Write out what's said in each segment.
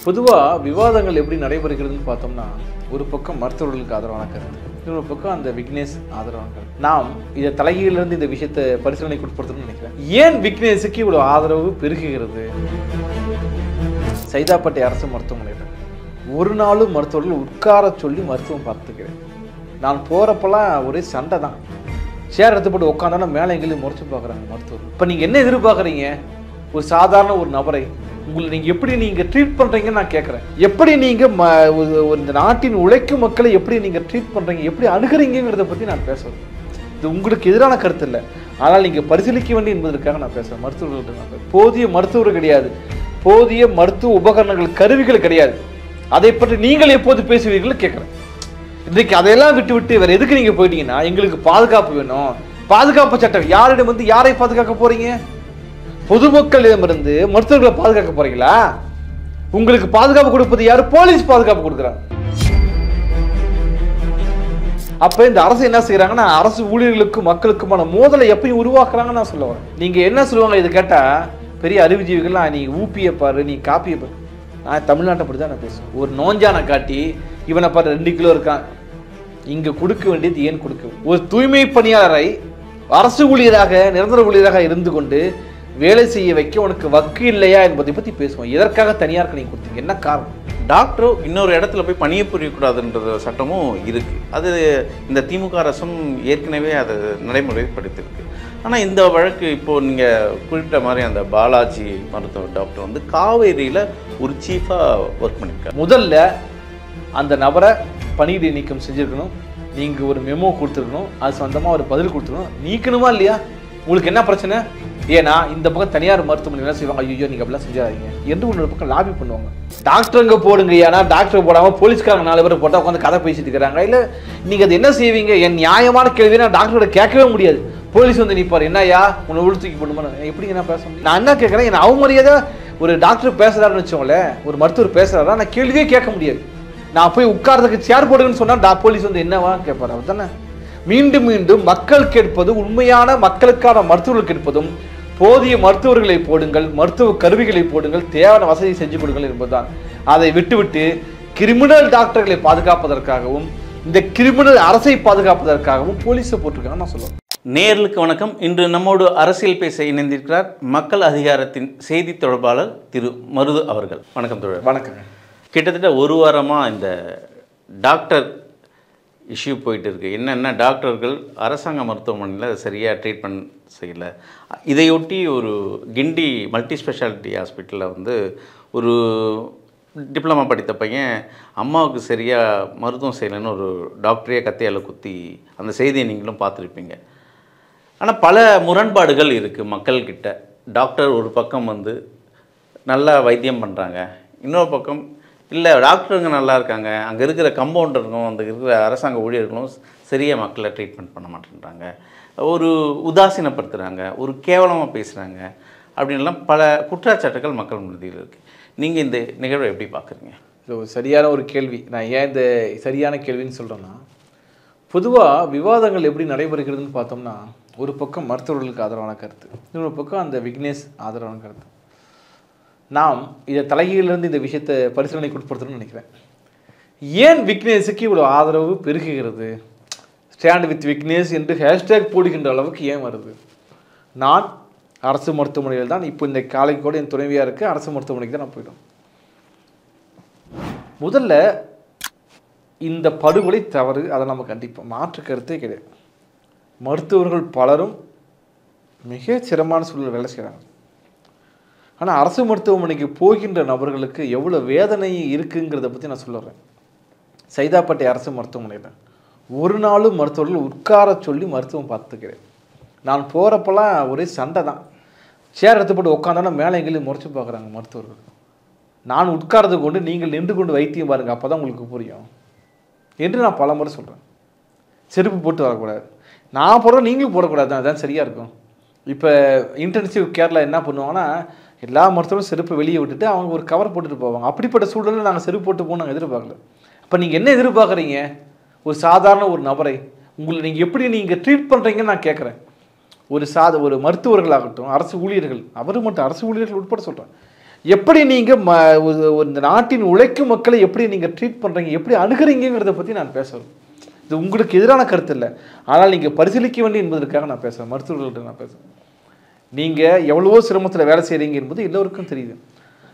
பொதுவாக விவாதங்கள் எப்படி நடைபெறுகிறதுன்னு பார்த்தோம்னா, ஒரு பக்கம் மருத்துவர்களுக்கு ஆதரவான கருத்து, இன்னொரு பக்கம் அந்த விக்னேஷ் ஆதரவான கருத்து. நாம் இதை தலைகீழிலிருந்து இந்த விஷயத்தை பரிசீலனைக்கு உட்படுத்தணும்னு நினைக்கிறேன். ஏன் விக்னேஷுக்கு இவ்வளோ ஆதரவு பெருகுகிறது? சைதாப்பேட்டை அரசு மருத்துவமனையில் ஒரு நாளும் மருத்துவர்கள் உட்கார சொல்லி மருத்துவம் பார்த்துக்கிறேன். நான் போகிறப்பெல்லாம் ஒரே சண்டை தான். சேர் எடுத்து போட்டு உட்காந்தோன்னா மேலே எங்கேயும் முறைச்சி பார்க்குறாங்க மருத்துவர்கள். இப்போ நீங்கள் என்ன எதிர்பார்க்குறீங்க? ஒரு சாதாரண ஒரு நபரை உங்களை நீங்கள் எப்படி நீங்கள் ட்ரீட் பண்ணுறீங்கன்னு நான் கேட்குறேன். எப்படி நீங்கள் இந்த நாட்டின் உழைக்கும் மக்களை எப்படி நீங்கள் ட்ரீட் பண்ணுறீங்க, எப்படி அணுகிறீங்கிறத பற்றி நான் பேசுகிறேன். இது உங்களுக்கு எதிரான கருத்து இல்லை, ஆனால் நீங்கள் பரிசீலிக்க வேண்டும் என்பதற்காக நான் பேசுகிறேன். மருத்துவர்கள்ட்ட நான் பேசுகிறேன். போதிய மருத்துவர் கிடையாது, போதிய மருத்துவ உபகரணங்கள் கருவிகள் கிடையாது. அதை பற்றி நீங்கள் எப்போது பேசுவீர்கள் கேட்குறேன். இன்றைக்கு அதையெல்லாம் விட்டு விட்டு வேறு எதுக்கு நீங்கள் போயிட்டீங்கன்னா, எங்களுக்கு பாதுகாப்பு வேணும், பாதுகாப்பு சட்டம். யாரிடம் வந்து யாரை பாதுகாக்க போகிறீங்க? பொதுமக்களிடமிருந்து மருத்துவர்களை பாதுகாக்க போறீங்களா? உங்களுக்கு பாதுகாப்பு கொடுப்பது யாரு? போலீஸ் பாதுகாப்பு கொடுக்குறாங்க. அப்ப இந்த அரசு என்ன செய்யறாங்கன்னா, அரசு ஊழியர்களுக்கும் மக்களுக்குமான மோதலை எப்பயும் உருவாக்குறாங்கன்னு நான் சொல்ல வரேன். நீங்க என்ன சொல்லுவாங்க இது கேட்டா, பெரிய அறிவுஜீவிகள்லாம் நீ ஊப்பியை பாரு, நீ காப்பியை பாரு. நான் தமிழ்நாட்டை பற்றி தான் நான் பேசுவேன். ஒரு நோஞ்சானை காட்டி இவனை பாரு 2 கிலோ இருக்கான், இங்க கொடுக்க வேண்டியது ஏன் கொடுக்க? ஒரு தூய்மை பணியாளரை அரசு ஊழியராக நிரந்தர ஊழியராக இருந்து கொண்டு வேலை செய்ய வைக்க உனக்கு வக்கு இல்லையா என்பதை பற்றி பேசுவோம். எதற்காக தனியாருக்கு நீங்கள் கொடுத்தீங்க? என்ன காரணம்? டாக்டரும் இன்னொரு இடத்துல போய் பணியை புரியக்கூடாதுன்ற சட்டமும் இருக்குது. அது இந்த திமுக அரசும் ஏற்கனவே அதை நடைமுறைப்படுத்தியிருக்கு. ஆனால் இந்த வழக்கு இப்போது நீங்கள் குறிப்பிட்ட மாதிரி அந்த பாலாஜி மருத்துவ டாக்டர் வந்து காவேரியில் ஒரு சீஃபாக ஒர்க் பண்ணியிருக்காரு. முதல்ல அந்த நபரை பணியிடை நீக்கம் செஞ்சுருக்கணும். நீங்கள் ஒரு மெமோ கொடுத்துருக்கணும், அது சொந்தமாக ஒரு பதில் கொடுத்துருக்கணும். நீக்கணுமா இல்லையா? உங்களுக்கு என்ன பிரச்சனை? ஏன்னா இந்த பக்கம் தனியார் மருத்துவமனை என்ன செய்வாங்க, ஐயோ நீங்கள் அப்படிலாம் செஞ்சாதீங்க என்று இன்னொரு பக்கம் லாபி பண்ணுவாங்க. டாக்டருங்க போடுங்க, ஏன்னா டாக்டர் போடாமல் போலீஸ்காரங்க 4 பேர் போட்டால் உட்காந்து கதை பேசிட்டு இருக்கிறாங்க. இல்லை நீங்கள் அது என்ன செய்வீங்க? என் நியாயமான கேள்வியை நான் டாக்டரோட கேட்கவே முடியாது. போலீஸ் வந்து நிற்பார், என்னையா உன்னை உழுத்துக்கி பண்ணுமா? எப்படி நான் பேச முடியும்? நான் என்ன கேட்குறேன், என் அவமரியாதை ஒரு டாக்டர் பேசுகிறாருன்னு வச்சோங்களேன், ஒரு மருத்துவர் பேசுகிறாரா, நான் கேள்வியே கேட்க முடியாது. நான் போய் உட்கார்றதுக்கு சேர் போடுங்கன்னு சொன்னால் போலீஸ் வந்து என்னவா கேட்பார்? அவர் தானே. மீண்டும் மீண்டும் மக்கள் கேட்பது, உண்மையான மக்களுக்கான மருத்துவர்கள் கேட்பதும் போதிய மருத்துவர்களை போடுங்கள், மருத்துவ கருவிகளை போடுங்கள், தேவையான வசதி செஞ்சு கொடுங்கள் என்பதுதான். அதை விட்டுவிட்டு கிரிமினல் டாக்டர்களை பாதுகாப்பதற்காகவும் இந்த கிரிமினல் அரசை பாதுகாப்பதற்காகவும் போலீஸை போட்டிருக்காங்க நான் சொல்லுவேன். நேயர்களுக்கு வணக்கம். இன்று நம்மோடு அரசியல் பேச இணைந்திருக்கிறார் மக்கள் அதிகாரத்தின் செய்தி தொடர்பாளர் திரு மருது அவர்கள். வணக்கம் தோழர். வணக்கங்க. கிட்டத்தட்ட ஒரு வாரமாக இந்த டாக்டர் இஷ்யூ போயிட்டு இருக்குது. என்னென்னா டாக்டர்கள் அரசாங்க மருத்துவமனையில் சரியாக ட்ரீட்மெண்ட் செய்யலை. இதையொட்டி ஒரு கிண்டி மல்டி ஸ்பெஷாலிட்டி ஹாஸ்பிட்டலில் வந்து ஒரு டிப்ளமா படித்த பையன் அம்மாவுக்கு சரியாக மருத்துவம் செய்யலைன்னு ஒரு டாக்டரையே கத்தையால் குத்தி, அந்த செய்தியை நீங்களும் பார்த்துருப்பீங்க. ஆனால் பல முரண்பாடுகள் இருக்குது மக்கள்கிட்ட. டாக்டர் ஒரு பக்கம் வந்து நல்லா வைத்தியம் பண்ணுறாங்க, இன்னொரு பக்கம் இல்லை டாக்டருங்க நல்லா இருக்காங்க, அங்கே இருக்கிற கம்பவுண்டருக்கும் அந்த இருக்கிற அரசாங்க ஊழியர்களும் சரியாக மக்களை ட்ரீட்மெண்ட் பண்ண மாட்டேன்றாங்க, ஒரு உதாசீனப்படுத்துகிறாங்க, ஒரு கேவலமாக பேசுகிறாங்க அப்படின்லாம் பல குற்றச்சாட்டுகள் மக்கள் மத்தியில் இருக்குது. நீங்கள் இந்த நிகழ்வை எப்படி பார்க்குறீங்க? ஸோ சரியான ஒரு கேள்வி. நான் ஏன் இந்த சரியான கேள்வின்னு சொல்கிறேன்னா, பொதுவாக விவாதங்கள் எப்படி நடைபெறுகிறதுன்னு பார்த்தோம்னா, ஒரு பக்கம் மருத்துவர்களுக்கு ஆதரவான கருத்து, இன்னொரு பக்கம் அந்த விக்னேஷ் ஆதரவான கருத்து. நாம் இதை தலைகீழிலிருந்து இந்த விஷயத்தை பரிசீலனைக்கு உட்படுத்தணும்னு நினைக்கிறேன். ஏன் விக்னேஷுக்கு இவ்வளோ ஆதரவு பெருகுகிறது? ஸ்டாண்ட் வித் விக்னேஷ் என்று ஹேஷ்டேக் போடுகின்ற அளவுக்கு ஏன் வருது? நான் அரசு மருத்துவமனையில் தான் இப்போ இந்த காலைக்கு கூட என் துணைவியாக இருக்குது, அரசு மருத்துவமனைக்கு தான் நான் போயிட்டோம். முதல்ல இந்த படுகொலை தவறு, அதை நம்ம கண்டிப்பாக மாற்று கருத்தே கிடையாது. மருத்துவர்கள் பலரும் மிக சிரமமான சூழலில் வேலை செய்கிறாங்க. ஆனால் அரசு மருத்துவமனைக்கு போகின்ற நபர்களுக்கு எவ்வளோ வேதனை இருக்குங்கிறத பற்றி நான் சொல்லுறேன். சைதாப்பேட்டை அரசு மருத்துவமனையில் ஒரு நாளும் மருத்துவர்கள் உட்கார சொல்லி மருத்துவம் பார்த்துக்கிறேன். நான் போகிறப்பெல்லாம் ஒரே சண்டை தான். சேர் எடுத்து போட்டு உட்காந்தோன்னா மேலே எங்கேயும் முறைச்சி பார்க்குறாங்க மருத்துவர்கள். நான் உட்கார்றது கொண்டு நீங்கள் நின்று கொண்டு வைத்தியம் பாருங்கள், அப்போ தான் உங்களுக்கு புரியும் என்று நான் பல முறை சொல்கிறேன். செருப்பு போட்டு வரக்கூடாது, நான் போடுறேன் நீங்களும் போடக்கூடாது, அதுதான் சரியாக இருக்கும். இப்போ இன்டென்சிவ் கேரில் என்ன பண்ணுவாங்கன்னா, எல்லா மருத்துவரும் செருப்பை வெளியே விட்டுட்டு அவங்க ஒரு கவர் போட்டுட்டு போவாங்க. அப்படிப்பட்ட சூழலில் நாங்கள் செருப்பு போட்டு போகணும் நாங்கள் எதிர்பார்க்கல. அப்போ நீங்கள் என்ன எதிர்பார்க்குறீங்க? ஒரு சாதாரண ஒரு நபரை உங்களை நீங்கள் எப்படி நீங்கள் ட்ரீட் பண்ணுறீங்கன்னு நான் கேட்குறேன். ஒரு மருத்துவர்களாகட்டும், அரசு ஊழியர்கள், அவர் மட்டும் அரசு ஊழியர்கள் உட்பட சொல்கிறேன், எப்படி நீங்கள் இந்த நாட்டின் உழைக்கும் மக்களை எப்படி நீங்கள் ட்ரீட் பண்ணுறீங்க, எப்படி அணுகிறீங்கிறத பற்றி நான் பேசுகிறேன். இது உங்களுக்கு எதிரான கருத்து இல்லை, ஆனால் நீங்கள் பரிசீலிக்க வேண்டும் என்பதற்காக நான் பேசுகிறேன். மருத்துவர்கள்ட்ட நான் பேசுகிறேன். நீங்கள் எவ்வளவோ சிரமத்தில் வேலை செய்கிறீங்க என்பது எல்லோருக்கும் தெரியுது.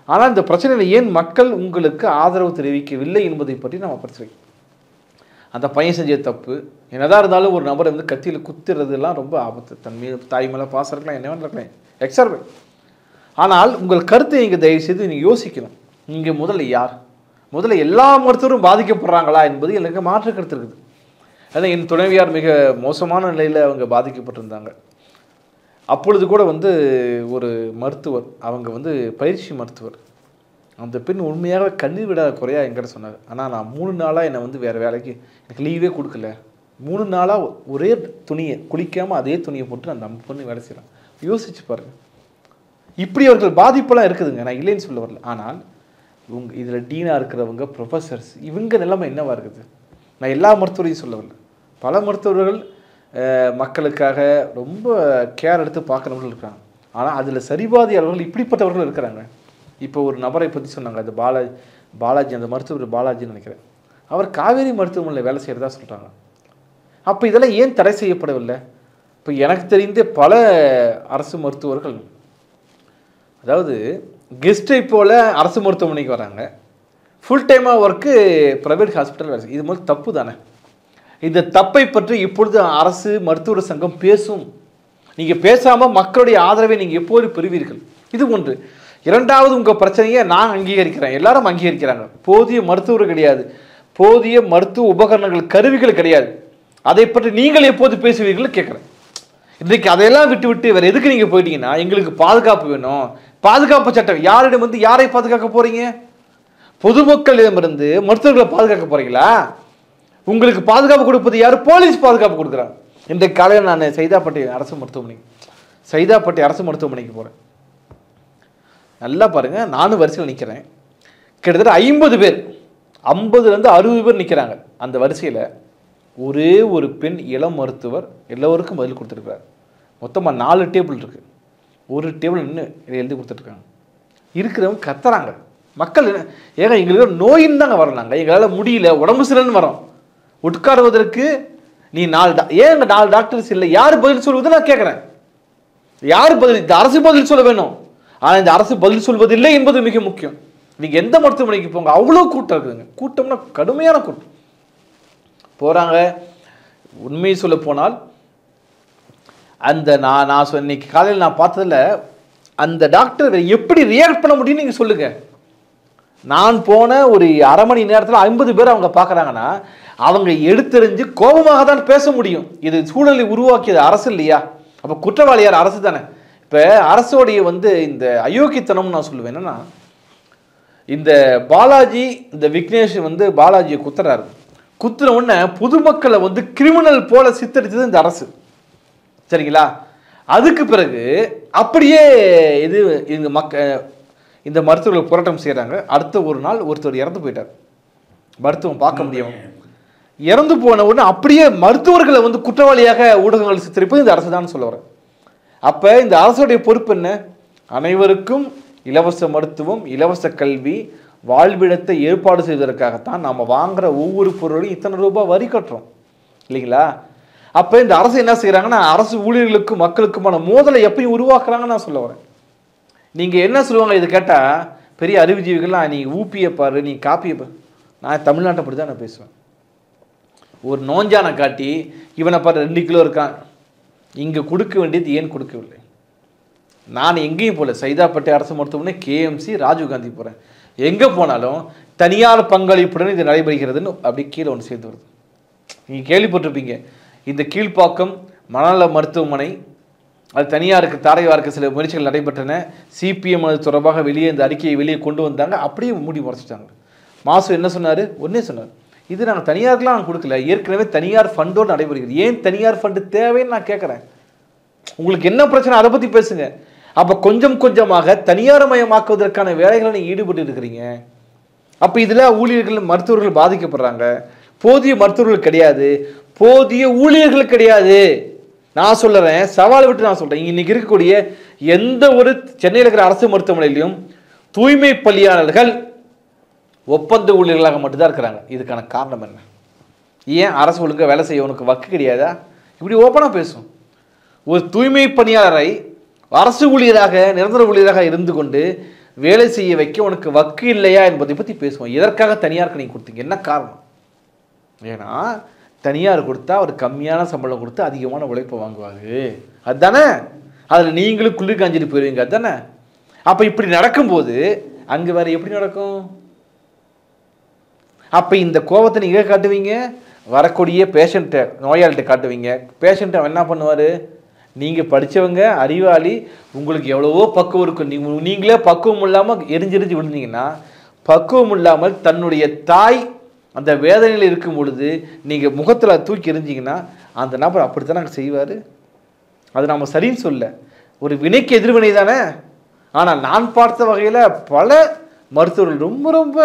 ஆனால் இந்த பிரச்சனையில் ஏன் மக்கள் உங்களுக்கு ஆதரவு தெரிவிக்கவில்லை என்பதை பற்றி நம்ம பரிசீலிக்கிறோம். அந்த பையன் செஞ்ச தப்பு என்னதான் இருந்தாலும் ஒரு நபரை வந்து கத்தியில் குத்துறதுலாம் ரொம்ப ஆபத்து. தன்மையை தாய் மேலே பாசம் இருக்கலாம், என்ன இருக்கலாம், எக்ஸார்பை. ஆனால் உங்கள் கருத்தை நீங்கள் தயவு செய்து நீங்கள் யோசிக்கணும். நீங்கள் முதல்ல யார், முதல்ல எல்லா மருத்துவரும் பாதிக்கப்படுறாங்களா என்பது எனக்கு மாற்று கருத்து இருக்குது. ஏன்னா என் துணைவியார் மிக மோசமான நிலையில் அவங்க பாதிக்கப்பட்டிருந்தாங்க. அப்பொழுது கூட வந்து ஒரு மருத்துவர், அவங்க வந்து பயிற்சி மருத்துவர், அந்த பெண் உண்மையாக கண்ணீர் விடாத குறையா என்கிட்ட சொன்னார். ஆனால் நான் 3 நாளாக என்னை வந்து வேறு வேலைக்கு எனக்கு லீவே கொடுக்கல. 3 நாளாக ஒரே துணியை குளிக்காமல் அதே துணியை போட்டு அந்த பொண்ணு வேலை செய்கிறேன். யோசிச்சு பாருங்கள். இப்படி அவர்கள் பாதிப்பெல்லாம் இருக்குதுங்க, நான் இல்லைன்னு சொல்ல வரல. ஆனால் இதில் டீனாக இருக்கிறவங்க, ப்ரொஃபஸர்ஸ், இவங்க நிலைமை என்னவா இருக்குது? நான் எல்லா மருத்துவரையும் சொல்ல வரல. பல மருத்துவர்கள் மக்களுக்காக ரொம்ப கேர் எடுத்து பார்க்குறவர்கள் இருக்கிறாங்க. ஆனால் அதில் சரிபாதியாளர்கள் இப்படிப்பட்டவர்கள் இருக்கிறாங்க. இப்போ ஒரு நபரை பற்றி சொன்னாங்க, அது பாலாஜி, அந்த மருத்துவர் பாலாஜின்னு நினைக்கிறேன். அவர் காவேரி மருத்துவமனையில் வேலை செய்கிறதா சொல்கிறாங்க. அப்போ இதெல்லாம் ஏன் தடை செய்யப்படவில்லை? இப்போ எனக்கு தெரிந்த பல அரசு மருத்துவர்கள், அதாவது கெஸ்ட்டை போல் அரசு மருத்துவமனைக்கு வராங்க, ஃபுல் டைமாக ஒர்க்கு ப்ரைவேட் ஹாஸ்பிட்டல் வேலை செய்யும். இது மாதிரி தப்பு தானே? இந்த தப்பை பற்றி இப்பொழுது அரசு மருத்துவர் சங்கம் பேசும். நீங்கள் பேசாமல் மக்களுடைய ஆதரவை நீங்கள் எப்போது பெறுவீர்கள்? இது ஒன்று. இரண்டாவது, உங்கள் பிரச்சனையை நான் அங்கீகரிக்கிறேன், எல்லாரும் அங்கீகரிக்கிறாங்க. போதிய மருத்துவர் கிடையாது, போதிய மருத்துவ உபகரணங்கள், கருவிகள் கிடையாது. அதை பற்றி நீங்கள் எப்போது பேசுவீர்கள் கேட்குறேன். இன்றைக்கு அதையெல்லாம் விட்டு விட்டு வேறு எதுக்கு நீங்கள் போயிட்டீங்கன்னா, எங்களுக்கு பாதுகாப்பு வேணும், பாதுகாப்பு சட்டம். யாரிடம் வந்து யாரை பாதுகாக்க போகிறீங்க? பொதுமக்களிடமிருந்து மருத்துவர்களை பாதுகாக்க போகிறீங்களா? உங்களுக்கு பாதுகாப்பு கொடுப்பது யார்? போலீஸ் பாதுகாப்பு கொடுக்குறாங்க. இன்றைக்கு காலையில் நான் சைதாப்பேட்டை அரசு மருத்துவமனைக்கு போகிறேன். நல்லா பாருங்கள், நானும் வரிசையில் நிற்கிறேன். கிட்டத்தட்ட 50 பேர், 50லேருந்து 60 பேர் நிற்கிறாங்க. அந்த வரிசையில் ஒரே ஒரு பெண் இளம் மருத்துவர் எல்லோருக்கும் பதில் கொடுத்துருக்குறாரு. மொத்தமாக 4 டேபிள் இருக்குது. ஒரு டேபிள் நின்று எழுதி கொடுத்துட்ருக்காங்க. இருக்கிறவங்க கத்துறாங்க. மக்கள் ஏங்க எங்களுக்கு நோயின்னு தாங்க வரலாங்க, எங்களால் முடியல, உடம்பு சரியில்லைன்னு வரோம். உட்காருவதற்கு நீ 4 டாக்டர்ஸ் இல்லை, யார் பதில் சொல்வது? நான் கேட்குறேன், யார் பதில்? இந்த அரசு பதில் சொல்ல வேணும். ஆனால் இந்த அரசு பதில் சொல்வதில்லை என்பது மிக முக்கியம். நீங்கள் எந்த மருத்துவமனைக்கு போங்க, அவ்வளோ கூட்டம் இருக்குதுங்க. கூட்டம்னா கடுமையான கூட்டம் போகிறாங்க. உண்மையை சொல்ல போனால் அந்த நான் இன்னைக்கு காலையில் நான் பார்த்ததில் அந்த டாக்டர் எப்படி ரியாக்ட் பண்ண முடியும்னு நீங்கள் சொல்லுங்கள். நான் போன ஒரு அரை மணி நேரத்தில் 50 பேர் அவங்க பார்க்குறாங்கன்னா அவங்க எடுத்தெறிஞ்சு கோபமாக தான் பேச முடியும். இது சூழலை உருவாக்கியது அரசு இல்லையா? அப்போ குற்றவாளி யார்? அரசு தானே. இப்போ அரசோடைய வந்து இந்த அயோக்கியத்தனம் நான் சொல்லுவேன். என்னன்னா, இந்த பாலாஜி, இந்த விக்னேஷ் வந்து பாலாஜியை குத்துறாரு. குத்துற உடனே பொதுமக்களை வந்து கிரிமினல் போல சித்தரித்தது இந்த அரசு, சரிங்களா? அதுக்கு பிறகு அப்படியே இந்த மருத்துவர்கள் போராட்டம் செய்கிறாங்க. அடுத்த ஒரு நாள் ஒருத்தர் இறந்து போயிட்டார். மருத்துவம் பார்க்க முடியும். இறந்து போன உடனே அப்படியே மருத்துவர்களை வந்து குற்றவாளியாக ஊடகங்கள் சித்தரிப்பது இந்த அரசு தான் சொல்ல வரேன். அப்போ இந்த அரசுடைய பொறுப்பு என்ன? அனைவருக்கும் இலவச மருத்துவம், இலவச கல்வி, வாழ்விடத்தை ஏற்பாடு செய்வதற்காகத்தான் நாம் வாங்குகிற ஒவ்வொரு பொருளையும் இத்தனை ரூபாய் வரி கட்டுறோம் இல்லைங்களா? அப்போ இந்த அரசு என்ன செய்கிறாங்கன்னா, அரசு ஊழியர்களுக்கும் மக்களுக்குமான மோதலை எப்பயும் உருவாக்குறாங்கன்னு நான் சொல்ல வரேன். நீங்கள் என்ன சொல்லுவாங்க இது கேட்டால், பெரிய அறிவுஜீவிகள்லாம் நீ ஊப்பியை பாரு, நீ காப்பியை பாரு. நான் தமிழ்நாட்டை பற்றி தான் நான் பேசுவேன். ஒரு நோஞ்சானை காட்டி இவனை பாரு 2 கிலோ இருக்கான், இங்கே கொடுக்க வேண்டியது ஏன் கொடுக்கவில்லை? நான் எங்கேயும் போகல, சைதாப்பேட்டை அரசு மருத்துவமனை, கேஎம்சி, ராஜீவ்காந்தி போகிறேன். எங்கே போனாலும் தனியார் பங்களிப்புடன் இது நடைபெறுகிறதுன்னு அப்படி கீழே ஒன்று சேர்ந்து வருது. நீங்கள் கேள்விப்பட்டிருப்பீங்க, இந்த கீழ்ப்பாக்கம் மனநல மருத்துவமனை அது தனியாருக்கு தாரைவார்க்க சில முயற்சிகள் நடைபெற்றன. சிபிஎம் அது தொடர்பாக வெளியே இந்த அறிக்கையை வெளியே கொண்டு வந்தாங்க, அப்படியே மூடி மறைச்சிட்டாங்க. மாசு என்ன சொன்னார்? ஒன்றே சொன்னார், இது நாங்கள் தனியாருக்கெலாம் நாங்கள் கொடுக்கல, ஏற்கனவே தனியார் ஃபண்டோடு நடைபெறுகிறது. ஏன் தனியார் ஃபண்டு தேவைன்னு நான் கேட்குறேன். உங்களுக்கு என்ன பிரச்சனை அதை பற்றி பேசுங்க. அப்போ கொஞ்சம் கொஞ்சமாக தனியார் மயமாக்குவதற்கான வேலைகளை நீங்கள் ஈடுபட்டு இருக்கிறீங்க. அப்போ இதில் ஊழியர்கள், மருத்துவர்கள் பாதிக்கப்படுறாங்க. போதிய மருத்துவர்கள் கிடையாது, போதிய ஊழியர்கள் கிடையாது. நான் சொல்லுறேன், சவால் விட்டு நான் சொல்கிறேன், இன்றைக்கி இருக்கக்கூடிய எந்த ஒரு சென்னையில் இருக்கிற அரசு மருத்துவமனையிலையும் தூய்மை பணியாளர்கள் ஒப்பந்த ஊழியர்களாக மட்டும்தான் இருக்கிறாங்க. இதுக்கான காரணம் என்ன? ஏன் அரசு ஒழுங்காக வேலை செய்ய உனக்கு வக்கு கிடையாதா? இப்படி ஓப்பனாக பேசும். ஒரு தூய்மை பணியாளரை அரசு ஊழியராக நிரந்தர ஊழியராக இருந்து கொண்டு வேலை செய்ய வைக்க உனக்கு வக்கு இல்லையா என்பதை பற்றி பேசுவோம். எதற்காக தனியாருக்கு நீங்கள் கொடுத்தீங்க? என்ன காரணம்? ஏன்னா தனியார் கொடுத்தா அவர் கம்மியான சம்பளம் கொடுத்து அதிகமான உழைப்பை வாங்குவாரு, அதுதானே? அதில் நீங்களும் குளிர் காஞ்சிட்டு போயிடுவீங்க, அதுதானே? அப்போ இப்படி நடக்கும்போது அங்கே வேறு எப்படி நடக்கும்? அப்போ இந்த கோபத்தை நீங்கள் காட்டுவீங்க, வரக்கூடிய பேஷண்ட்டை நோயாளிகிட்ட காட்டுவீங்க. பேஷண்ட்டை அவன் என்ன பண்ணுவார்? நீங்கள் படித்தவங்க, அறிவாளி, உங்களுக்கு எவ்வளவோ பக்குவம் இருக்கும், நீங்களே பக்குவம் இல்லாமல் எரிஞ்செரிஞ்சு விழுந்தீங்கன்னா, பக்குவம் இல்லாமல் தன்னுடைய தாய் அந்த வேதனையில் இருக்கும் பொழுது நீங்கள் முகத்தில் தூக்கி எரிஞ்சிங்கன்னா அந்த நபர் அப்படித்தான் நாங்கள் செய்வார். அது நம்ம சரின்னு சொல்ல, ஒரு வினைக்கு எதிர்வினை தானே. ஆனால் நான் பார்த்த வகையில் பல மருத்துவர்கள் ரொம்ப ரொம்ப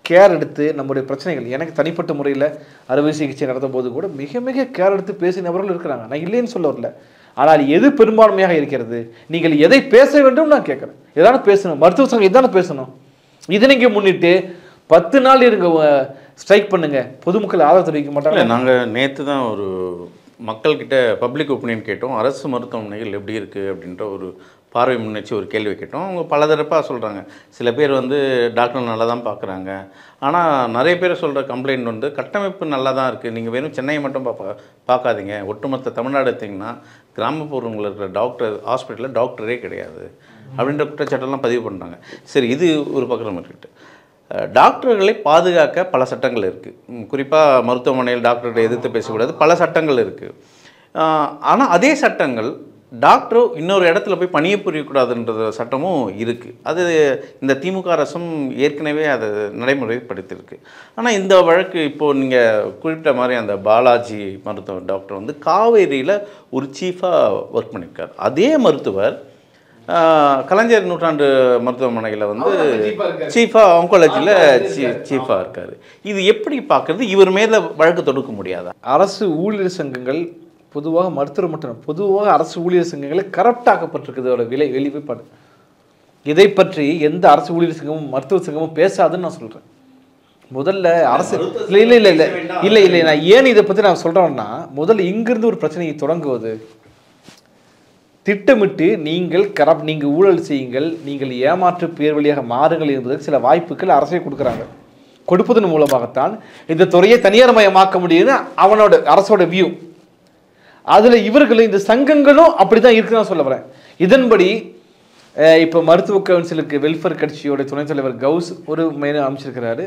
கேர் எடுத்து நம்முடைய பிரச்சனைகள், எனக்கு தனிப்பட்ட முறையில் அறுவை சிகிச்சை நடத்தும் போது கூட மிக மிக கேர் எடுத்து பேசினவர்கள் இருக்கிறாங்க. நான் இல்லைன்னு சொல்ல வரல. ஆனால் எது பெரும்பான்மையாக இருக்கிறது? நீங்கள் எதை பேச வேண்டும் நான் கேட்குறேன். எதான பேசணும், மருத்துவ சங்கம் இதானே பேசணும். இதை நீங்கள் முன்னிட்டு 10 நாள் இருங்க ஸ்ட்ரைக் பண்ணுங்க, பொதுமக்கள் ஆதரவு தெரிவிக்க மாட்டாங்க. நாங்கள் நேற்று தான் ஒரு மக்கள்கிட்ட பப்ளிக் ஒப்பீனியன் கேட்டோம். அரசு மருத்துவமனைகள் எப்படி இருக்குது அப்படின்ற ஒரு பார்வை முன்னெச்சு ஒரு கேள்வி கேட்டோம். அவங்க பலதரப்பாக சொல்கிறாங்க. சில பேர் வந்து டாக்டர் நல்லா தான் பார்க்குறாங்க, ஆனால் நிறைய பேர் சொல்கிற கம்ப்ளைண்ட் வந்து கட்டமைப்பு நல்லா தான் இருக்குது, நீங்கள் வெறும் சென்னையை மட்டும் பார்க்காதீங்க, ஒட்டுமொத்த தமிழ்நாடு எடுத்திங்கன்னா கிராமப்புறங்களில் இருக்கிற டாக்டர் ஹாஸ்பிட்டலில் டாக்டரே கிடையாது அப்படின்ற குற்றச்சாட்டெல்லாம் பதிவு பண்ணுறாங்க. சரி, இது ஒரு பக்கம் இருக்கட்டு. டாக்டர்களை பாதுகாக்க பல சட்டங்கள் இருக்குது. குறிப்பாக மருத்துவமனையில் டாக்டர்களை எதிர்த்து பேசக்கூடாது, பல சட்டங்கள் இருக்குது. ஆனால் அதே சட்டங்கள் டாக்டர் இன்னொரு இடத்துல போய் பணியை புரியக்கூடாதுன்ற சட்டமும் இருக்குது. அது இந்த திமுக அரசும் ஏற்கனவே அதை நடைமுறைப்படுத்தியிருக்கு. ஆனால் இந்த வழக்கு இப்போது நீங்கள் குறிப்பிட்ட மாதிரி அந்த பாலாஜி மருத்துவர் டாக்டர் வந்து காவேரியில் ஒரு சீஃபாக ஒர்க் பண்ணியிருக்கார். அதே மருத்துவர் கலைஞர் நூற்றாண்டு மருத்துவமனையில் வந்து சீஃபாக ஆங்காலஜியில் சீஃபாக இருக்கார். இது எப்படி பார்க்குறது? இவர் மேலே வழக்கு தொடுக்க முடியாதா? அரசு ஊழியர் சங்கங்கள் பொதுவாக மருத்துவர் மட்டும் பொதுவாக அரசு ஊழியர் சங்கங்களை கரப்டாக்கப்பட்டிருக்கிறதோட வெளிப்பாடு. இதை பற்றி எந்த அரசு ஊழியர் சங்கமும் மருத்துவ சங்கமும் பேசாதுன்னு நான் சொல்கிறேன். முதல்ல அரசு இல்லை இல்லை இல்லை இல்லை இல்லை நான் ஏன் இதை பற்றி நான் சொல்கிறேன்னா, முதல்ல இங்கிருந்து ஒரு பிரச்சனையை தொடங்குவது. திட்டமிட்டு நீங்கள் ஊழல் செய்யுங்கள், நீங்கள் ஏமாற்று பேர் வழியாக மாறுங்கள் என்பதற்கு சில வாய்ப்புகள் அரசே கொடுக்குறாங்க. கொடுப்பதன் மூலமாகத்தான் இந்த துறையை தனியார் மயமாக்க முடியும்னு அவனோட அரசோட வியூ. அதில் இவர்களும் இந்த சங்கங்களும் அப்படி தான் இருக்குன்னு சொல்ல வரேன். இதன்படி இப்போ மருத்துவ கவுன்சிலுக்கு வெல்ஃபேர் கட்சியோட துணைத் தலைவர் கவுஸ் ஒரு மெயினாக அமைச்சிருக்கிறாரு.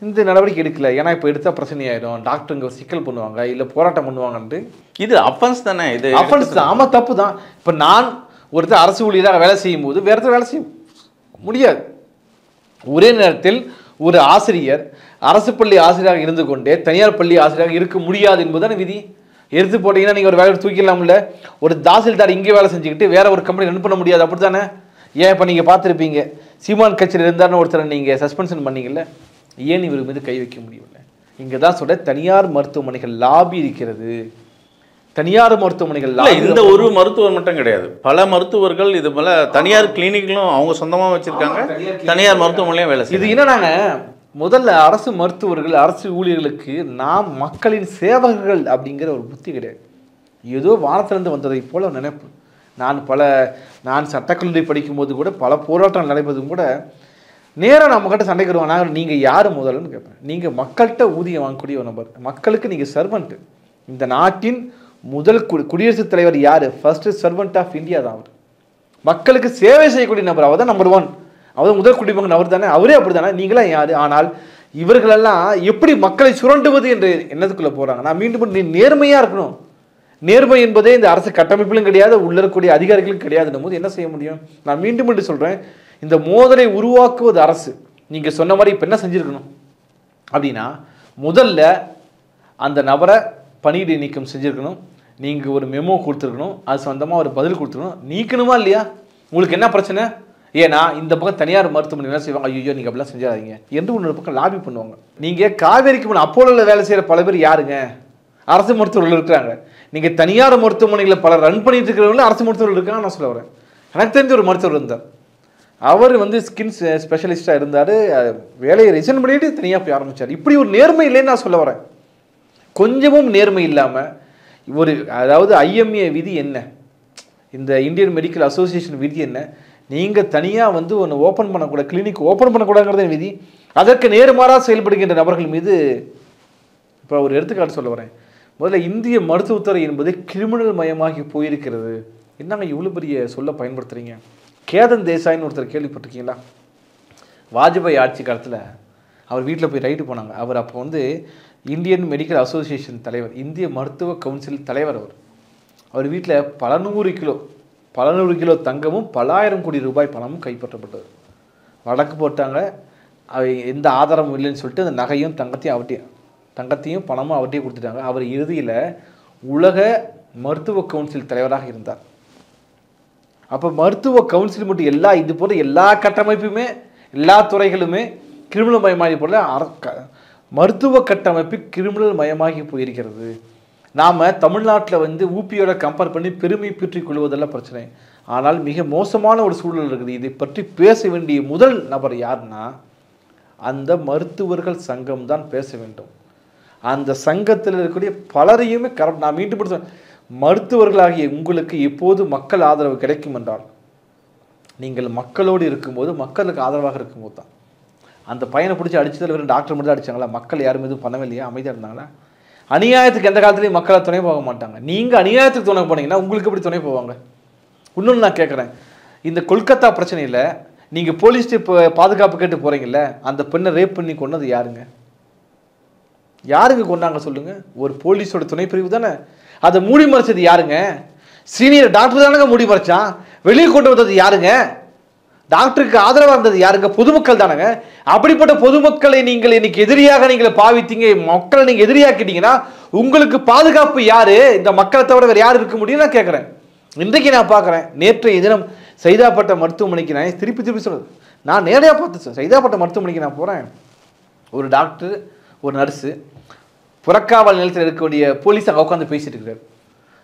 இந்த நடவடிக்கை எடுக்கல, ஏன்னா இப்போ எடுத்தால் பிரச்சனை ஆயிடும், டாக்டருங்க சிக்கல் பண்ணுவாங்க, இல்லை போராட்டம் பண்ணுவாங்கன்ட்டு. இது அஃபென்ஸ் தானே? இது அஃபென்ஸ் தான். ஆமாம், தப்பு தான். இப்போ நான் ஒருத்தர் அரசு ஊழியராக வேலை செய்யும் போது வேறு இடத்துல வேலை செய்ய முடியாது. ஒரே நேரத்தில் ஒரு ஆசிரியர் அரசு பள்ளி ஆசிரியராக இருந்து கொண்டே தனியார் பள்ளி ஆசிரியராக இருக்க முடியாது என்பதுதானே விதி. எடுத்து போட்டிங்கன்னா நீங்கள் ஒரு வேலையை தூக்கிடலாம்ல. ஒரு தாசில்தார் இங்கே வேலை செஞ்சுக்கிட்டு வேற ஒரு கம்பெனி ரன் பண்ண முடியாது, அப்படி தானே? ஏன் இப்போ நீங்கள் பார்த்துருப்பீங்க, சீமான் கட்சியில் இருந்தாருன்னு ஒருத்தரை நீங்கள் சஸ்பென்ஷன் பண்ணீங்கல்ல, ஏன் இவர் மீது கை வைக்க முடியவில்லை? இங்கே தான் சொல்ல தனியார் மருத்துவமனைகள் லாபி இருக்கிறது. தனியார் மருத்துவமனைகள் இந்த ஒரு மருத்துவர் மட்டும் கிடையாது, பல மருத்துவர்கள் இது போல தனியார் கிளினிக்களும் அவங்க சொந்தமாக வச்சிருக்காங்க, தனியார் மருத்துவமனையும் வேலை செய்யுது. இது என்னன்னாங்க, முதல்ல அரசு மருத்துவர்கள் அரசு ஊழியர்களுக்கு நாம் மக்களின் சேவகர்கள் அப்படிங்கிற ஒரு புத்தி கிடையாது. ஏதோ வானத்திலிருந்து வந்ததை போல நினைப்பு. நான் சட்டக்கல்லூரி படிக்கும்போது கூட பல போராட்டம் நடைபெறும் கூட நேராக நம்மக்கிட்ட சண்டைக்கு வருவாங்க. நீங்கள் யார் முதல்னு கேட்பேன். நீங்கள் மக்கள்கிட்ட ஊதியம் வாங்கக்கூடிய ஒரு நபர், மக்களுக்கு நீங்கள் சர்வெண்ட்டு. இந்த நாட்டின் முதல் குடியரசுத் தலைவர் யார்? ஃபர்ஸ்ட் சர்வெண்ட் ஆஃப் இந்தியா தான் அவர். மக்களுக்கு சேவை செய்யக்கூடிய நபர் அவர் தான் நம்பர் 1. அவர் முதல் குடிமகன் அவர் தானே, அவரே அப்படி தானே, நீங்களாம் யார்? ஆனால் இவர்களெல்லாம் எப்படி மக்களை சுரண்டுவது என்று என்னதுக்குள்ளே போகிறாங்க. நான் மீண்டும் நேர்மையாக இருக்கணும். நேர்மை என்பதே இந்த அரசு கட்டமைப்பிலும் கிடையாது, உள்ள இருக்கக்கூடிய அதிகாரிகளும் கிடையாதுன்னும் போது என்ன செய்ய முடியும்? நான் மீண்டும் சொல்கிறேன், இந்த மோதலை உருவாக்குவது அரசு. நீங்கள் சொன்ன மாதிரி இப்போ என்ன செஞ்சுருக்கணும் அப்படின்னா, முதல்ல அந்த நபரை பணியிடை நீக்கம் செஞ்சுருக்கணும். நீங்கள் ஒரு மெமோ கொடுத்துருக்கணும், அது சொந்தமாக ஒரு பதில் கொடுத்துருக்கணும். நீக்கணுமா இல்லையா? உங்களுக்கு என்ன பிரச்சனை? ஏன்னா இந்த பக்கம் தனியார் மருத்துவமனை வேலை செய்வாங்க, ஐயோ நீங்கள் அப்படிலாம் செஞ்சாதீங்க என்று இன்னொரு பக்கம் லாபி பண்ணுவாங்க. நீங்கள் காவேரிக்கு முன் அப்போலோவில் வேலை செய்கிற பல பேர் யாருங்க? அரசு மருத்துவர்கள் இருக்கிறாங்க. நீங்கள் தனியார் மருத்துவமனைகளை பல ரன் பண்ணிட்டு இருக்கிறவங்களும் அரசு மருத்துவர்கள் இருக்காங்க. நான் சொல்ல வரேன், எனக்கு தெரிஞ்ச ஒரு மருத்துவர் இருந்தார், அவர் வந்து ஸ்கின் ஸ்பெஷலிஸ்டாக இருந்தார், வேலையை ரிசைன் பண்ணிட்டு தனியாக போய் ஆரம்பித்தார். இப்படி ஒரு நேர்மை இல்லைன்னு நான் சொல்ல வரேன். கொஞ்சமும் நேர்மை இல்லாமல் ஒரு, அதாவது IMA விதி என்ன, இந்த இந்தியன் மெடிக்கல் அசோசியேஷன் விதி என்ன, நீங்கள் தனியாக வந்து ஒன்று ஓப்பன் பண்ணக்கூடாது, கிளினிக் ஓப்பன் பண்ணக்கூடாதுங்கிறத விதி. அதற்கு நேர்மாறாக செயல்படுகின்ற நபர்கள் மீது இப்போ ஒரு எடுத்துக்காட்டு சொல்ல வரேன். முதல்ல இந்திய மருத்துவத்துறை என்பது கிரிமினல் மயமாகி போயிருக்கிறது. என்னங்க இவ்வளோ பெரிய சொல்ல பயன்படுத்துகிறீங்க? கேதன் தேசாய்னு ஒருத்தர் கேள்விப்பட்டிருக்கீங்களா? வாஜ்பாய் ஆட்சி காலத்தில் அவர் வீட்டில் போய் ரைடு போனாங்க. அவர் அப்போ வந்து இந்தியன் மெடிக்கல் அசோசியேஷன் தலைவர், இந்திய மருத்துவ கவுன்சில் தலைவர். அவர் வீட்டில் பல நூறு கிலோ தங்கமும் பல ஆயிரம் கோடி ரூபாய் பணமும் கைப்பற்றப்பட்டது. வழக்கு போட்டாங்க. எந்த ஆதாரமும் இல்லைன்னு சொல்லிட்டு அந்த நகையும் தங்கத்தையும் பணமும் அவர்கிட்டயே கொடுத்துட்டாங்க. அவர் இறுதியில் உலக மருத்துவ கவுன்சில் தலைவராக இருந்தார். அப்போ மருத்துவ கவுன்சில் மட்டும் இது போன்ற எல்லா கட்டமைப்புமே எல்லா துறைகளுமே கிரிமினல் மயமாகி போல மருத்துவ கட்டமைப்பு கிரிமினல் மயமாகி போயிருக்கிறது. நாம் தமிழ்நாட்டில் வந்து ஊபியோட கம்பேர் பண்ணி பெருமை பற்றிக் கொள்வதெல்லாம் பிரச்சனை. ஆனால் மிக மோசமான ஒரு சூழல் இருக்குது. இதை பற்றி பேச வேண்டிய முதல் நபர் யாருன்னா அந்த மருத்துவர்கள் சங்கம் தான் பேச வேண்டும். அந்த சங்கத்தில் இருக்கக்கூடிய பலரையுமே நான் மீண்டும் சொல்றேன், மருத்துவர்களாகிய உங்களுக்கு எப்போது மக்கள் ஆதரவு கிடைக்கும் என்றால் நீங்கள் மக்களோடு இருக்கும்போது, மக்களுக்கு ஆதரவாக இருக்கும்போது தான். அந்த பையனை பிடிச்சி அடிச்சதில் வெறும் டாக்டர் மட்டும் தான் அடித்தாங்களா? மக்கள் யாரும் எதுவும் பண்ணவே இல்லையா? அமைதியாக இருந்தாங்களா? அநியாயத்துக்கு எந்த காலத்துலையும் மக்களை துணை போக மாட்டாங்க. நீங்கள் அநியாயத்துக்கு துணை போனீங்கன்னா உங்களுக்கு எப்படி துணை போவாங்க? இன்னொன்று நான் கேட்குறேன், இந்த கொல்கத்தா பிரச்சனையில் நீங்கள் போலீஸ் பாதுகாப்பு கேட்டு போகிறீங்கல்ல, அந்த பெண்ணை ரேப் பண்ணி கொண்டது யாருங்க கொண்டாங்க சொல்லுங்கள்? ஒரு போலீஸோட துணை பிரிவு தானே. அதை மூடி மறைச்சது யாருங்க? சீனியர் டாக்டர் தானங்க மூடி மறைச்சான். வெளியே கொண்டு வந்தது யாருங்க? டாக்டருக்கு ஆதரவாக இருந்தது யாருங்க? பொதுமக்கள் தானங்க. அப்படிப்பட்ட பொதுமக்களை நீங்கள் இன்னைக்கு எதிரியாக நீங்கள் பாவித்தீங்க, மக்களை நீங்கள் எதிரியாக்கிட்டீங்கன்னா உங்களுக்கு பாதுகாப்பு யாரு? இந்த மக்களை தவிர வேறு யார் இருக்க முடியும்? நான் கேட்குறேன். இன்றைக்கு நான் பார்க்குறேன், நேற்றைய தினம் சைதாப்பட்ட மருத்துவமனைக்கு நான் திருப்பி சொல்லுது, நான் நேரடியாக பார்த்து சைதாப்பட்ட மருத்துவமனைக்கு நான் போகிறேன். ஒரு டாக்டர், ஒரு நர்ஸு, புறக்காவல் நிலையத்தில் இருக்கக்கூடிய போலீஸ் அங்கே உட்காந்து பேசிட்டு இருக்காரு.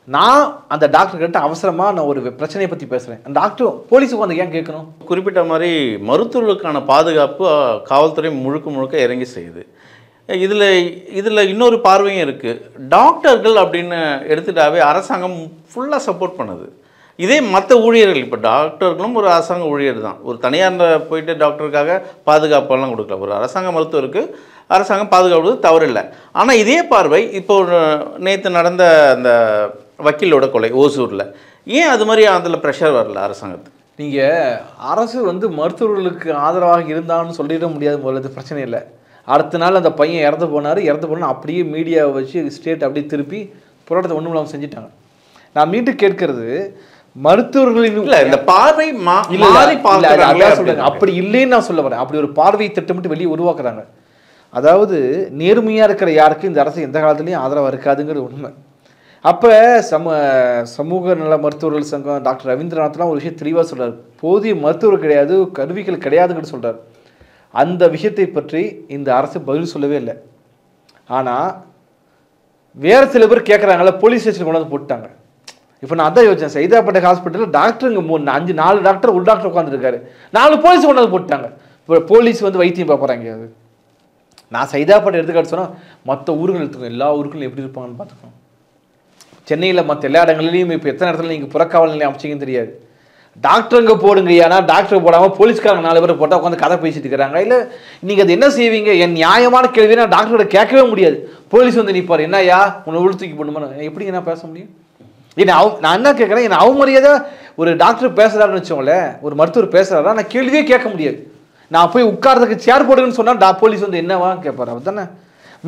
நான் அந்த டாக்டர் கிட்ட அவசரமாக நான் ஒரு பிரச்சனையை பற்றி பேசுகிறேன். அந்த டாக்டர் போலீஸுக்கு வந்து ஏன் கேட்கணும்? குறிப்பிட்ட மாதிரி மருத்துவர்களுக்கான பாதுகாப்பு காவல்துறை முழுக்க இறங்கி செய்யுது. இதில் இன்னொரு பார்வையும் இருக்குது. டாக்டர்கள் அப்படின்னு எடுத்துட்டாவே அரசாங்கம் ஃபுல்லாக சப்போர்ட் பண்ணுது. இதே மற்ற ஊழியர்கள், இப்போ டாக்டர்களும் ஒரு அரசாங்க ஊழியர் தான். ஒரு தனியார் போயிட்டு டாக்டருக்காக பாதுகாப்பெல்லாம் கொடுக்கல. ஒரு அரசாங்க மருத்துவருக்கு அரசாங்கம் பாதுகாப்பு தவறில்லை. ஆனால் இதே பார்வை இப்போ நேற்று நடந்த அந்த வக்கீலோட கொலை ஓசூரில், ஏன் அது மாதிரி அதில் ப்ரெஷர் வரல அரசாங்கத்துக்கு? நீங்கள் அரசு வந்து மருத்துவர்களுக்கு ஆதரவாக இருந்தான்னு சொல்லிட முடியாது. முதல்ல பிரச்சனை இல்லை. அடுத்த நாள் அந்த பையன் இறந்து போனார். அப்படியே மீடியாவை வச்சு ஸ்டேட் அப்படியே திருப்பி போராட்டத்தை ஒன்றும் இல்லாமல் செஞ்சுட்டாங்க. நான் மீண்டும் கேட்கறது, மருத்துவர்களின் இந்த பார்வை சொல்றாங்க. அப்படி இல்லைன்னு நான் சொல்ல வரேன். அப்படி ஒரு பார்வையை திட்டமிட்டு வெளியே உருவாக்குறாங்க. அதாவது நேர்மையாக இருக்கிற யாருக்கும் இந்த அரசு எந்த காலத்துலையும் ஆதரவாக இருக்காதுங்கிறது உண்மை. அப்போ சமூக நல மருத்துவர்கள் சங்கம் டாக்டர் ரவீந்திரநாத்லாம் ஒரு விஷயம் தெளிவாக சொல்கிறார். போதிய மருத்துவர் கிடையாது, கருவிகள் கிடையாதுன்னு சொல்கிறார். அந்த விஷயத்தை பற்றி இந்த அரசு பதில் சொல்லவே இல்லை. ஆனால் வேறு சில பேர் கேட்குறாங்களா, போலீஸ் ஸ்டேஷன் கொண்டு வந்து போட்டாங்க. இப்போ நான் அதான் யோசிச்சேன், சைதாப்பேட்டை ஹாஸ்பிட்டலில் டாக்டருங்க 4 டாக்டர், ஒரு டாக்டர் உட்காந்துருக்காரு, 4 போலீஸ் கொண்டு வந்து போட்டாங்க. இப்போ போலீஸ் வந்து வைத்தியம் பார்க்குறாங்க. அது நான் சைதாப்பேட்டை எடுத்துக்காட்டு சொன்னால் மற்ற ஊர்கள் எடுத்துக்கோங்க, எல்லா ஊர்களும் எப்படி இருப்பாங்கன்னு பார்த்துக்கணும். சென்னையில் மற்ற எல்லா இடங்கள்லையும் இப்போ எத்தனை இடத்துல நீங்கள் புறக்காவல் நிலையம் அமைச்சிங்கன்னு தெரியாது. டாக்டருங்க போடுங்க, ஏன்னா டாக்டர் போடாமல் போலீஸ்காரங்க 4 பேர் போட்டால் உட்காந்து கதை பேசிட்டு இருக்கிறாங்க. இல்லை நீங்கள் அது என்ன செய்வீங்க? என் நியாயமான கேள்வி நான் டாக்டரோட கேட்கவே முடியாது. போலீஸ் வந்து நிற்பார், என்னையா உன்னை உழுத்துக்கி போடணுமா? எப்படிங்க நான் பேச முடியும்? நான் என்ன கேட்குறேன், என்ன அவமரியாதை ஒரு டாக்டர் பேசுகிறாருன்னு வச்சோங்களேன், ஒரு மருத்துவர் பேசுகிறாரா, நான் கேள்வியே கேட்க முடியாது. நான் போய் உட்கார்றதுக்கு சேர் போடுங்கன்னு சொன்னால் போலீஸ் வந்து என்னவா கேட்பார்? அவர் தானே.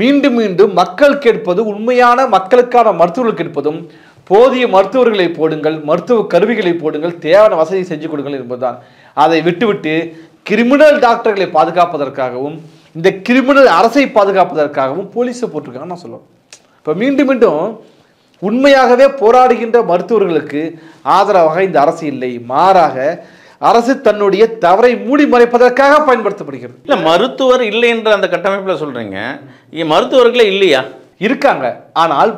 மீண்டும் மீண்டும் மக்கள் கேட்பது, உண்மையான மக்களுக்கான மருத்துவர்கள் கேட்பதும் போதிய மருத்துவர்களை போடுங்கள், மருத்துவ கருவிகளை போடுங்கள், தேவையான வசதி செஞ்சு கொடுங்கள் என்பதுதான். அதை விட்டுவிட்டு கிரிமினல் டாக்டர்களை பாதுகாப்பதற்காகவும் இந்த கிரிமினல் அரசை பாதுகாப்பதற்காகவும் போலீஸை போட்டிருக்காங்கன்னு நான் சொல்லுவேன். இப்போ மீண்டும் மீண்டும் உண்மையாகவே போராடுகின்ற மருத்துவர்களுக்கு ஆதரவாக இந்த அரசு இல்லை. மாறாக அரசு தன்னுடைய தவறை மூடி மறைப்பதற்காக பயன்படுத்தப்படுகிறது. இல்லை, மருத்துவர் இல்லை என்ற அந்த கட்டமைப்பில் சொல்கிறீங்க, மருத்துவர்களே இல்லையா? இருக்காங்க. ஆனால்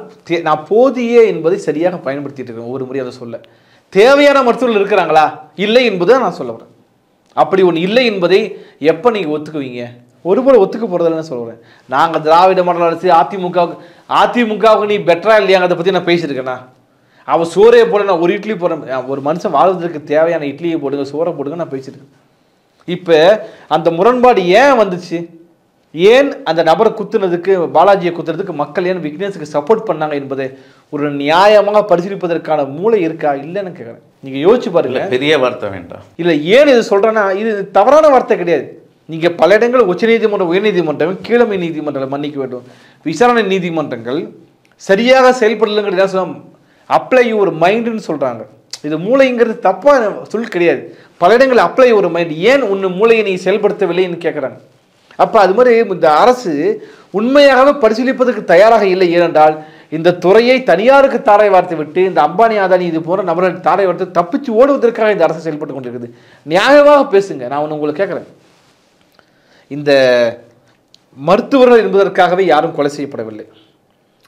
நான் போதிய என்பதை சரியாக பயன்படுத்திட்டு இருக்கேன். ஒவ்வொரு முறை அதை சொல்ல தேவையான மருத்துவர்கள் இருக்கிறாங்களா இல்லை என்பதை நான் சொல்ல வரேன். அப்படி ஒன்று இல்லை என்பதை எப்போ நீங்கள் ஒத்துக்குவீங்க? ஒருபோது ஒத்துக்க போகிறதில்லன்னு சொல்கிறேன். நாங்கள் திராவிட மாடல் அரசு அதிமுகவுக்கு நீ பெட்டரா இல்லையாங்க, அதை பற்றி நான் பேசியிருக்கேண்ணா. அவன் சோறையை போட நான் ஒரு இட்லி போடுறேன், ஒரு மனுஷன் வாழ்வதற்கு தேவையான இட்லியை போடுங்க, சோறை போடுங்க, நான் பேசியிருக்கேன். இப்போ அந்த முரண்பாடு ஏன் வந்துச்சு? ஏன் அந்த நபரை குத்துனதுக்கு, பாலாஜியை குத்துறதுக்கு மக்கள் ஏன் விக்னேஷுக்கு சப்போர்ட் பண்ணாங்க என்பதை ஒரு நியாயமாக பரிசீலிப்பதற்கான மூளை இருக்கா இல்லைன்னு கேட்குறேன். நீங்கள் யோசிச்சு பாருங்க. பெரிய வார்த்தை வேண்டாம். இல்லை, ஏன் இது சொல்கிறேன்னா, இது தவறான வார்த்தை கிடையாது. நீங்கள் பல இடங்கள் உச்சநீதிமன்றம், உயர்நீதிமன்றம், கீழமை நீதிமன்றங்களை மன்னிக்க வேண்டும், விசாரணை நீதிமன்றங்கள் சரியாக செயல்படலைங்கிறது சொல்ல அப்ளை ஒரு மைண்டுன்னு சொல்கிறாங்க. இது மூளைங்கிறது தப்பாக சொல் கிடையாது. பல இடங்கள் அப்ளை ஒரு மைண்ட், ஏன் உன் மூளையை நீ செயல்படுத்தவில்லைன்னு கேட்குறாங்க. அப்போ அது மாதிரி இந்த அரசு உண்மையாகவே பரிசீலிப்பதற்கு தயாராக இல்லை. ஏனென்றால் இந்த துறையை தனியாருக்கு தாரை வார்த்தை விட்டு இந்த அம்பானி அதானி இது போன்ற நபர்கள் தாரை வார்த்தை தப்பிச்சு ஓடுவதற்காக இந்த அரசு செயல்பட்டு கொண்டிருக்குது. நியாயமாக பேசுங்க. நான் ஒன்று உங்களுக்கு கேட்குறேன், இந்த மருத்துவர்கள் என்பதற்காகவே யாரும் கொலை செய்யப்படவில்லை,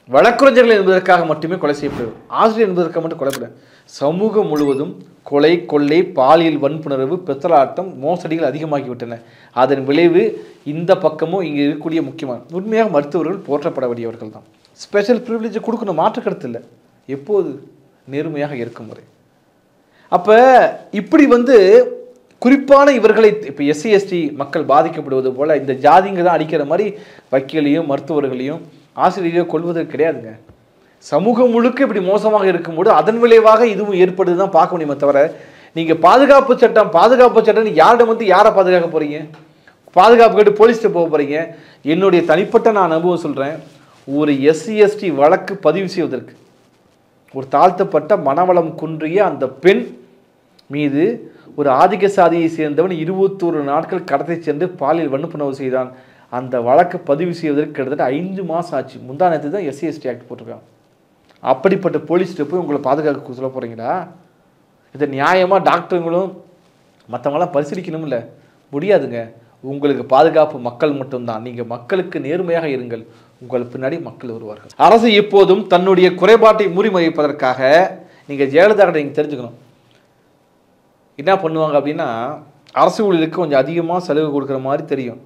வழக்குரைஞர்கள் என்பதற்காக மட்டுமே கொலை செய்யப்படுவது, ஆசிரியர் என்பதற்காக மட்டும் கொலைப்பட. சமூகம் முழுவதும் கொலை, கொள்ளை, பாலியல் வன்புணர்வு, பித்தலாட்டம், மோசடிகள் அதிகமாகிவிட்டன. அதன் விளைவு இந்த பக்கமும் இங்கே இருக்கக்கூடிய முக்கியமான உண்மையாக மருத்துவர்கள் போற்றப்பட வேண்டியவர்கள் தான். ஸ்பெஷல் ப்ரிவிலேஜ் கொடுக்கணும், மாற்று கருத்து இல்லை. எப்போது? நேர்மையாக இருக்கும் முறை. அப்போ இப்படி குறிப்பான இவர்களை இப்போ எஸ்சி எஸ்டி மக்கள் பாதிக்கப்படுவது போல் இந்த ஜாதிங்க தான் அடிக்கிற மாதிரி வக்கீலையும் மருத்துவர்களையும் ஆசிரியரையும் கொள்வதற்கு கிடையாதுங்க. சமூகம் முழுக்க இப்படி மோசமாக இருக்கும்போது அதன் விளைவாக இதுவும் ஏற்படுது தான் பார்க்க முடியுமே தவிர, நீங்கள் பாதுகாப்பு சட்டம் யாரிடம் யாரை பாதுகாக்க போகிறீங்க? பாதுகாப்பு கேட்டு போலீஸ்ட்டு போக போகிறீங்க. என்னுடைய தனிப்பட்ட நான் அனுபவம் சொல்கிறேன். ஒரு எஸ்சி எஸ்டி வழக்கு பதிவு செய்வதற்கு ஒரு தாழ்த்தப்பட்ட மனவளம் குன்றிய அந்த பெண் மீது ஒரு ஆதிக்க சாதியை சேர்ந்தவன் 21 நாட்கள் கடத்தி சென்று பாலியல் வன்புணர்வு செய்தான். அந்த வழக்கு பதிவு செய்வதற்கு கிட்டத்தட்ட 5 மாதம் ஆச்சு. முந்தானத்து தான் எஸ்சி எஸ்டி ஆக்ட் போட்டிருக்காங்க. அப்படிப்பட்ட போலீஸ்கிட்ட போய் உங்களை பாதுகாக்க சொல்ல போகிறீங்களா? இதை நியாயமாக டாக்டருங்களும் மற்றவங்களாம் பரிசீலிக்கணும் இல்லை? முடியாதுங்க. உங்களுக்கு பாதுகாப்பு மக்கள் மட்டும்தான். நீங்கள் மக்களுக்கு நேர்மையாக இருங்கள், உங்கள் பின்னாடி மக்கள் வருவார்கள். அரசு எப்போதும் தன்னுடைய குறைபாட்டை முறிமறிப்பதற்காக நீங்கள் ஜெயலலிதா கிட்ட நீங்கள் தெரிஞ்சுக்கணும் என்ன பண்ணுவாங்க அப்படின்னா, அரசு ஊழியருக்கு கொஞ்சம் அதிகமாக செலவு கொடுக்குற மாதிரி தெரியும்.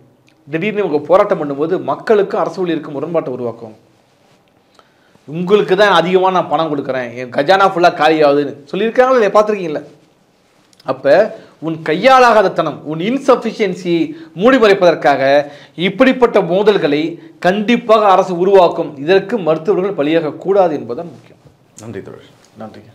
திடீர்னு இவங்க போராட்டம் பண்ணும்போது மக்களுக்கும் அரசு ஊழியருக்கு முரண்பாட்டை உருவாக்குவாங்க. உங்களுக்கு தான் அதிகமாக நான் பணம் கொடுக்குறேன், என் கஜானா ஃபுல்லாக காலி ஆகுதுன்னு சொல்லியிருக்காங்களே, இல்லை பார்த்துருக்கீங்கள? அப்போ உன் கையாளாகாத தனம், உன் இன்சஃபிஷியன்சியை மூடி மறைப்பதற்காக இப்படிப்பட்ட மோதல்களை கண்டிப்பாக அரசு உருவாக்கும். இதற்கு மருத்துவர்கள் பலியாக கூடாது என்பதுதான் முக்கியம். நன்றி தோழர். நன்றிங்க.